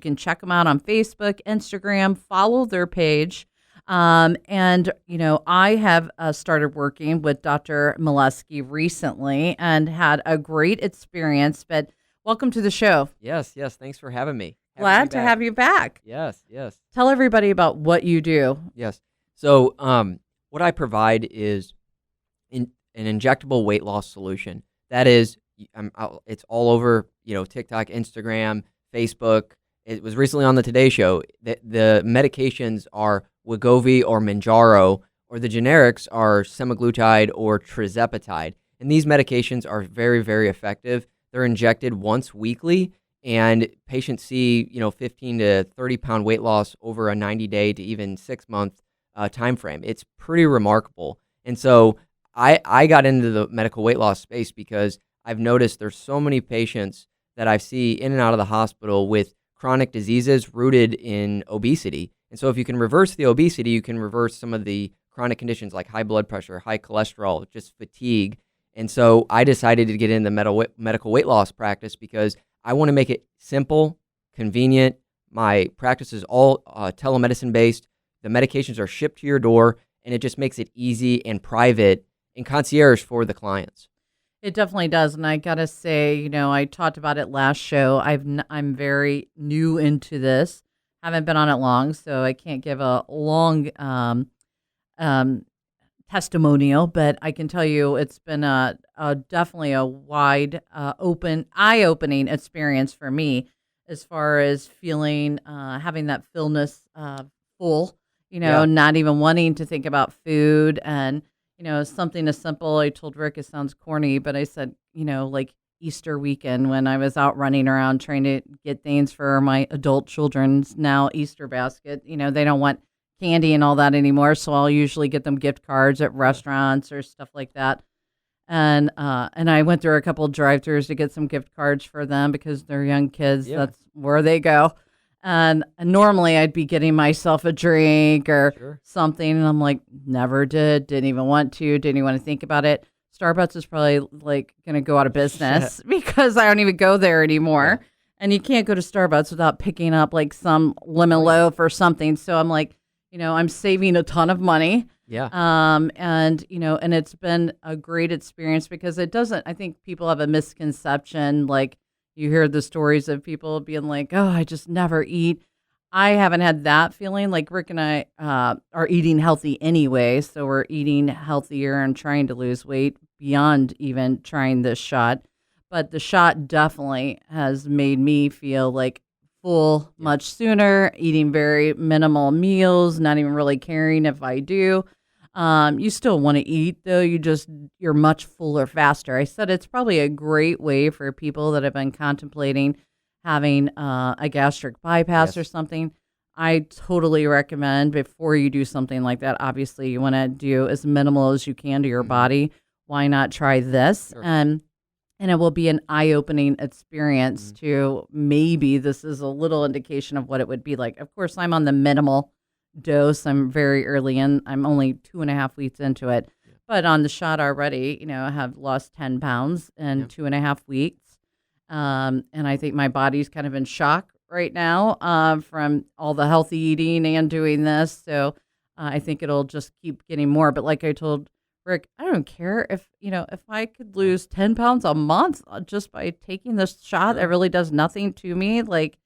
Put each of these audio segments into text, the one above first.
You can check them out on Facebook, Instagram, follow their page. I have started working with Dr. Moleski recently and had a great experience. But welcome to the show. Yes, yes. Thanks for having me. Happy to be Glad to back. have you back. Yes, yes, Tell everybody about what you do. yes. So, what I provide is an injectable weight loss solution. That is, it's all over, TikTok, Instagram, Facebook. It was recently on the Today Show. The medications are Wegovy or Manjaro, or the generics are semaglutide or tirzepatide. And these medications are very, very effective. They're injected once weekly, and patients see, 15 to 30 pound weight loss over a 90-day to even 6-month time frame. It's pretty remarkable. And so I got into the medical weight loss space because I've noticed there's so many patients that I see in and out of the hospital with chronic diseases rooted in obesity. And so if you can reverse the obesity, you can reverse some of the chronic conditions like high blood pressure, high cholesterol, just fatigue. And so I decided to get in the medical weight loss practice because I want to make it simple, convenient. My practice is all telemedicine based. The medications are shipped to your door, and it just makes it easy and private and concierge for the clients. It definitely does, and I gotta say, I talked about it last show. I'm very new into this. Haven't been on it long, so I can't give a long um, testimonial, but I can tell you it's been definitely a wide, eye-opening experience for me as far as feeling, having that fullness, full, Yeah. not even wanting to think about food and, something as simple. I told Rick it sounds corny, but I said, like Easter weekend when I was out running around trying to get things for my adult children's now Easter basket. They don't want candy and all that anymore, so I'll usually get them gift cards at restaurants or stuff like that. And I went through a couple of drive-thrus to get some gift cards for them because they're young kids. Yeah. That's where they go. And normally I'd be getting myself a drink or Sure. something, and I'm like, never didn't even want to, didn't even want to think about it. Starbucks is probably like going to go out of business because I don't even go there anymore. Yeah. And you can't go to Starbucks without picking up like some lemon loaf or something. So I'm like, I'm saving a ton of money. Yeah. And it's been a great experience because it doesn't, I think people have a misconception. Like you hear the stories of people being like, oh, I just never eat. I haven't had that feeling. Like Rick and I are eating healthy anyway. So we're eating healthier and trying to lose weight beyond even trying this shot. But the shot definitely has made me feel like full much sooner, eating very minimal meals, not even really caring if I do. You still want to eat though. You're much fuller faster. I said it's probably a great way for people that have been contemplating having a gastric bypass or Yes. something. I totally recommend before you do something like that. Obviously, you want to do as minimal as you can to your Mhm. body. Why not try this? Sure. And it will be an eye-opening experience Mhm. to maybe this is a little indication of what it would be like. Of course, I'm on the minimal dose. I'm very early in. I'm only 2.5 weeks into it. Yeah. But on the shot already, I have lost 10 pounds in Yeah. 2.5 weeks. And I think my body's kind of in shock right now from all the healthy eating and doing this. So I think it'll just keep getting more. But like I told Rick, I don't care if I could lose 10 pounds a month just by taking this shot that Sure. really does nothing to me. Like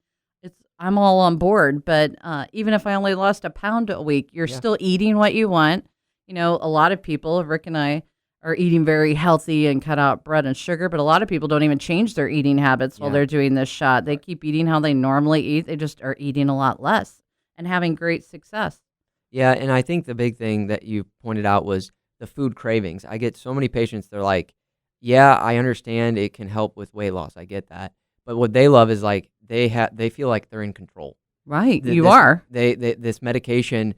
I'm all on board. But even if I only lost a pound a week, you're Yeah. still eating what you want. A lot of people, Rick and I, are eating very healthy and cut out bread and sugar, but a lot of people don't even change their eating habits while Yeah. they're doing this shot. They Right. keep eating how they normally eat. They just are eating a lot less and having great success. Yeah, and I think the big thing that you pointed out was the food cravings. I get so many patients, they're like, yeah, I understand it can help with weight loss. I get that. But what they love is like they feel like they're in control. Right. Th- You This are. this medication,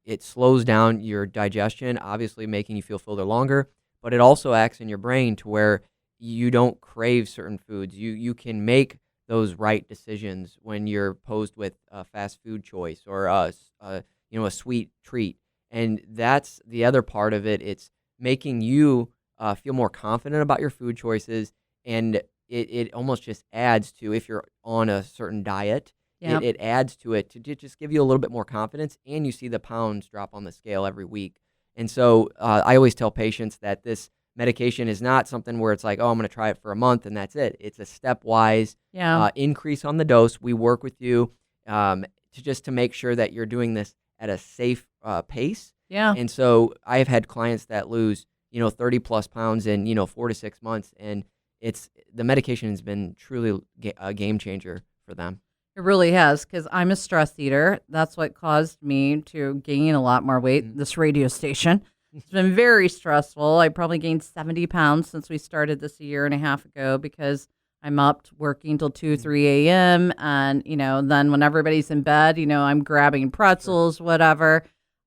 it slows down your digestion, obviously making you feel fuller longer, but it also acts in your brain to where you don't crave certain foods. You can make those right decisions when you're posed with a fast food choice or a sweet treat. And that's the other part of it. It's making you feel more confident about your food choices, and it almost just adds to, if you're on a certain diet, Yep. it adds to it to just give you a little bit more confidence, and you see the pounds drop on the scale every week. And so I always tell patients that this medication is not something where it's like, oh, I'm going to try it for a month and that's it. It's a stepwise Yeah. increase on the dose. We work with you to make sure that you're doing this at a safe pace. Yeah. And so I have had clients that lose, 30 plus pounds in, 4 to 6 months. And the medication has been truly a game changer for them. It really has, because I'm a stress eater. That's what caused me to gain a lot more weight. This radio station. It's been very stressful. I probably gained 70 pounds since we started this a year and a half ago, because I'm up working till 2, 3 a.m. And, then when everybody's in bed, I'm grabbing pretzels, whatever.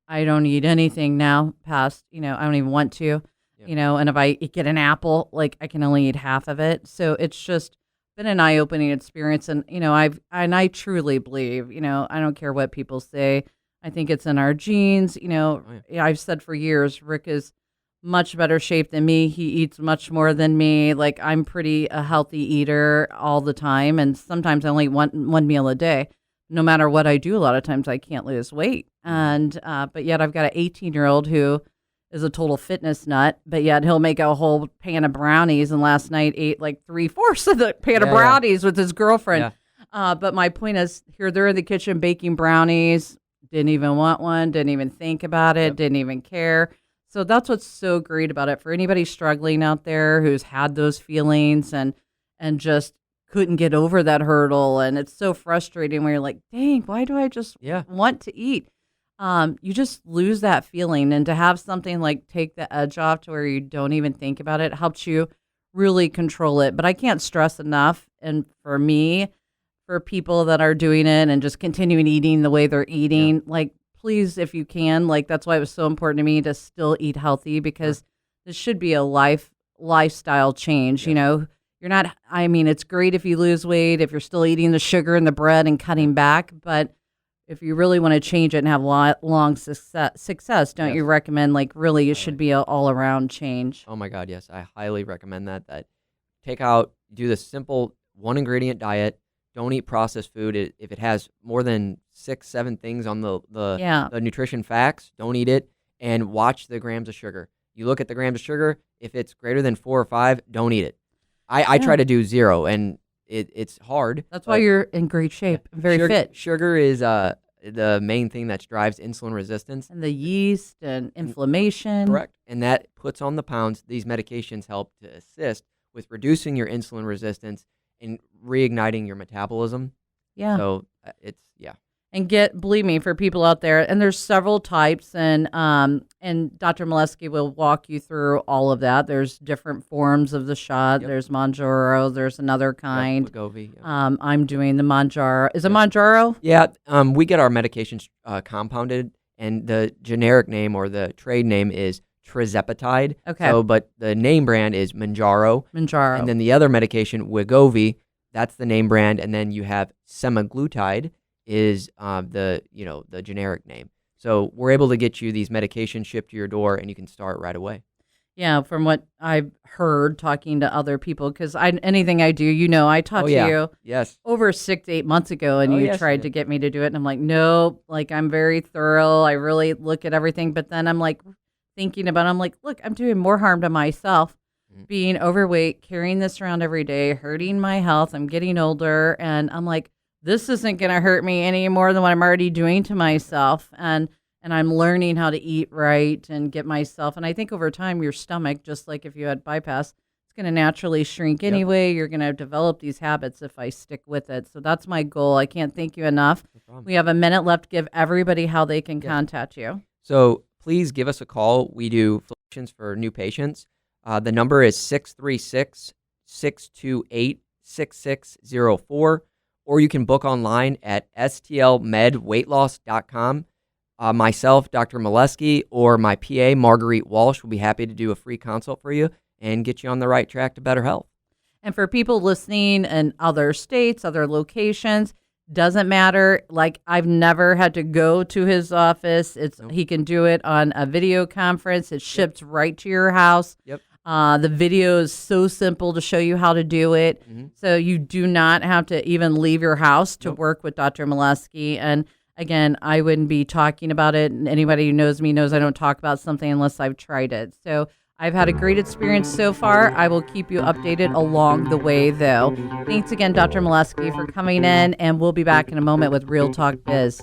I don't eat anything now past, I don't even want to, and if I get an apple, like I can only eat half of it. So it's just been an eye-opening experience. And, I truly believe, I don't care what people say. I think it's in our genes. I've said for years, Rick is much better shape than me. He eats much more than me. Like, I'm pretty a healthy eater all the time. And sometimes I only eat one meal a day. No matter what I do, a lot of times I can't lose weight. And, but yet I've got an 18-year-old who is a total fitness nut, but yet he'll make a whole pan of brownies, and last night ate like 3/4 of the pan of brownies with his girlfriend. Yeah. But my point is, here they're in the kitchen baking brownies, didn't even want one, didn't even think about it, didn't even care. So that's what's so great about it. For anybody struggling out there who's had those feelings and just couldn't get over that hurdle, and it's so frustrating when you're like, dang, why do I just want to eat? You just lose that feeling, and to have something like take the edge off to where you don't even think about it helps you really control it. But I can't stress enough, and for me, for people that are doing it and just continuing eating the way they're eating, like, please, if you can, like, that's why it was so important to me to still eat healthy, because this should be a lifestyle change. You're not, it's great if you lose weight, if you're still eating the sugar and the bread and cutting back, but if you really want to change it and have long success, don't you recommend, like, really it should be an all-around change? Oh my God, yes. I highly recommend that do the simple one-ingredient diet. Don't eat processed food. If it has more than 6, 7 things on the nutrition facts, don't eat it, and watch the grams of sugar. You look at the grams of sugar. If it's greater than 4 or 5, don't eat it. I try to do 0, and it's hard. That's why you're in great shape, very fit. Sugar is the main thing that drives insulin resistance. And the yeast and inflammation. Correct. And that puts on the pounds. These medications help to assist with reducing your insulin resistance and reigniting your metabolism. Yeah. So And believe me, for people out there, and there's several types, and Dr. Moleski will walk you through all of that. There's different forms of the shot. Yep. There's Mounjaro. There's another kind. Wegovy, I'm doing the Mounjaro. Is it Mounjaro? Yeah. We get our medications compounded, and the generic name or the trade name is Tirzepatide. Okay. So, but the name brand is Mounjaro. Mounjaro. And then the other medication, Wegovy, that's the name brand, and then you have semaglutide is the generic name. So we're able to get you these medications shipped to your door, and you can start right away. Yeah, from what I've heard talking to other people, because anything I do, I talked to you over 6 to 8 months ago, and you tried to get me to do it, and I'm like, no, like, I'm very thorough. I really look at everything, but then I'm like thinking about it, I'm like, look, I'm doing more harm to myself, being overweight, carrying this around every day, hurting my health. I'm getting older, and I'm like, this isn't going to hurt me any more than what I'm already doing to myself. And I'm learning how to eat right and get myself. And I think over time, your stomach, just like if you had bypass, it's going to naturally shrink anyway. You're going to develop these habits if I stick with it. So that's my goal. I can't thank you enough. No, we have a minute left. Give everybody how they can contact you. So please give us a call. We do physicians for new patients. The number is 636-628-6604. Or you can book online at stlmedweightloss.com. Myself, Dr. Moleski, or my PA, Marguerite Walsh, will be happy to do a free consult for you and get you on the right track to better health. And for people listening in other states, other locations, doesn't matter. Like, I've never had to go to his office. He can do it on a video conference. It's shipped right to your house. Yep. The video is so simple to show you how to do it. So you do not have to even leave your house to work with Dr. Moleski. And again, I wouldn't be talking about it. And anybody who knows me knows I don't talk about something unless I've tried it. So I've had a great experience so far. I will keep you updated along the way, though. Thanks again, Dr. Moleski, for coming in. And we'll be back in a moment with Real Talk Biz.